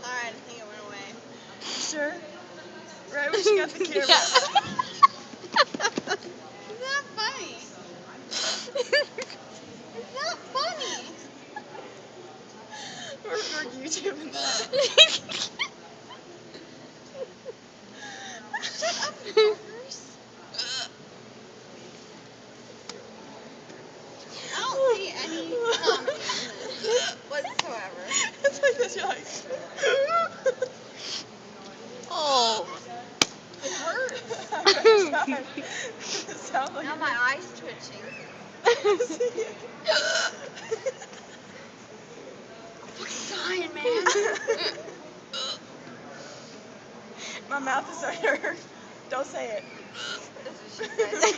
Alright, I think it went away. Sure? Right when she got the camera. It's not funny. It's not funny. We're YouTubing that. Shut up, fuckers. I don't see any comedy in this whatsoever. It's like this, you're like... Oh. It hurts. It sounds like... Now my eye's twitching. I'm fucking dying, man. My mouth is starting to hurt. Don't say it. That's what she said.